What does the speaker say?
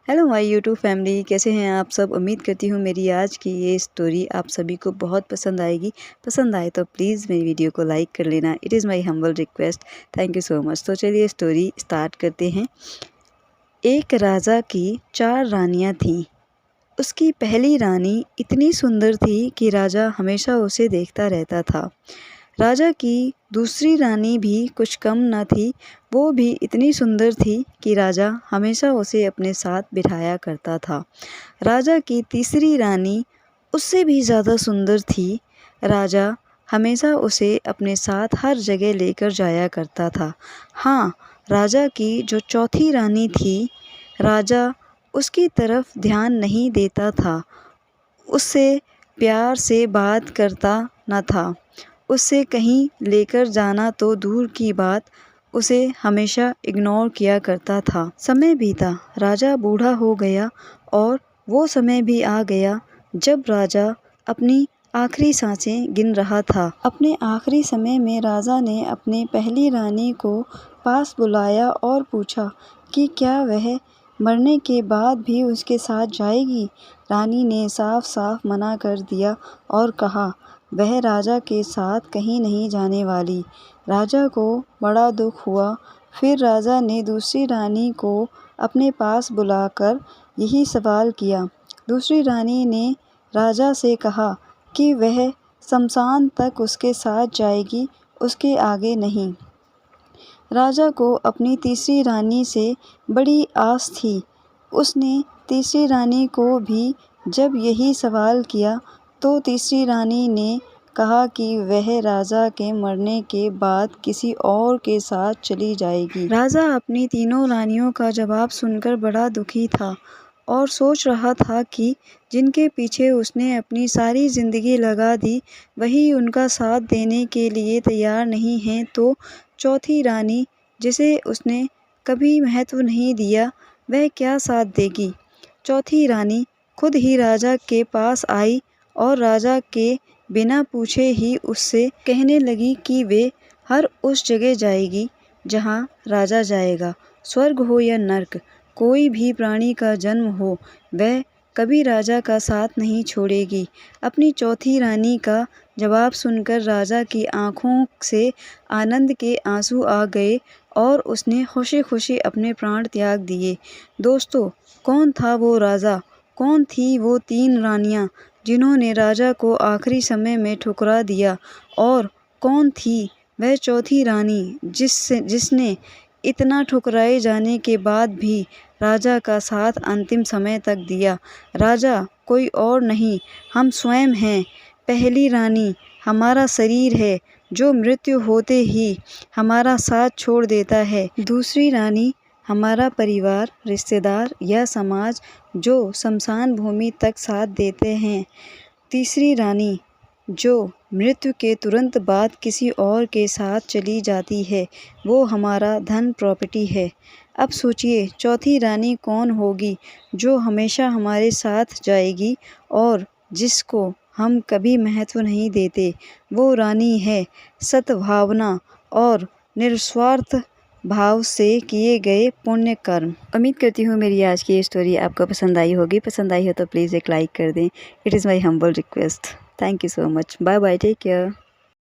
Hello my YouTube family, कैसे हैं आप सब। उम्मीद करती हूँ मेरी आज की ये स्टोरी आप सभी को बहुत पसंद आएगी। पसंद आए तो प्लीज़ मेरी वीडियो को लाइक कर लेना। It is my humble request. Thank you so much. तो चलिए स्टोरी स्टार्ट करते हैं। एक राजा की 4 रानियाँ थीं। उसकी पहली रानी इतनी सुंदर थी कि राजा हमेशा उसे देखता रहता था। राजा की दूसरी रानी भी कुछ कम न थी, वो भी इतनी सुंदर थी कि राजा हमेशा उसे अपने साथ बिठाया करता था। राजा की तीसरी रानी उससे भी ज़्यादा सुंदर थी। राजा हमेशा उसे अपने साथ हर जगह लेकर जाया करता था। हाँ, राजा की जो चौथी रानी थी, राजा उसकी तरफ ध्यान नहीं देता था। उससे प्यार से बात करता न था। उससे कहीं लेकर जाना तो दूर की बात, उसे हमेशा इग्नोर किया करता था। समय बीता, राजा बूढ़ा हो गया और वो समय भी आ गया जब राजा अपनी आखिरी सांसें गिन रहा था। अपने आखिरी समय में राजा ने अपने पहली रानी को पास बुलाया और पूछा कि क्या वह मरने के बाद भी उसके साथ जाएगी। रानी ने साफ साफ मना कर दिया और कहा वह राजा के साथ कहीं नहीं जाने वाली। राजा को बड़ा दुख हुआ। फिर राजा ने दूसरी रानी को अपने पास बुलाकर यही सवाल किया। दूसरी रानी ने राजा से कहा कि वह शमशान तक उसके साथ जाएगी, उसके आगे नहीं। राजा को अपनी तीसरी रानी से बड़ी आस थी। उसने तीसरी रानी को भी जब यही सवाल किया तो तीसरी रानी ने कहा कि वह राजा के मरने के बाद किसी और के साथ चली जाएगी। राजा अपनी तीनों रानियों का जवाब सुनकर बड़ा दुखी था और सोच रहा था कि जिनके पीछे उसने अपनी सारी ज़िंदगी लगा दी, वही उनका साथ देने के लिए तैयार नहीं हैं, तो चौथी रानी, जिसे उसने कभी महत्व नहीं दिया, वह क्या साथ देगी। चौथी रानी खुद ही राजा के पास आई और राजा के बिना पूछे ही उससे कहने लगी कि वे हर उस जगह जाएगी जहाँ राजा जाएगा। स्वर्ग हो या नर्क, कोई भी प्राणी का जन्म हो, वह कभी राजा का साथ नहीं छोड़ेगी। अपनी चौथी रानी का जवाब सुनकर राजा की आंखों से आनंद के आंसू आ गए और उसने खुशी खुशी अपने प्राण त्याग दिए। दोस्तों, कौन था वो राजा? कौन थी वो 3 रानियां जिन्होंने राजा को आखिरी समय में ठुकरा दिया? और कौन थी वह चौथी रानी जिसने इतना ठुकराए जाने के बाद भी राजा का साथ अंतिम समय तक दिया? राजा कोई और नहीं, हम स्वयं हैं। पहली रानी हमारा शरीर है जो मृत्यु होते ही हमारा साथ छोड़ देता है। दूसरी रानी हमारा परिवार, रिश्तेदार या समाज जो शमशान भूमि तक साथ देते हैं। तीसरी रानी जो मृत्यु के तुरंत बाद किसी और के साथ चली जाती है, वो हमारा धन प्रॉपर्टी है। अब सोचिए, चौथी रानी कौन होगी जो हमेशा हमारे साथ जाएगी और जिसको हम कभी महत्व नहीं देते। वो रानी है सद्भावना और निस्वार्थ भाव से किए गए पुण्य कर्म। उम्मीद करती हूँ मेरी आज की ये स्टोरी आपको पसंद आई होगी। पसंद आई हो तो प्लीज़ एक लाइक कर दें। It is my humble request. Thank you so much. Bye bye, take care.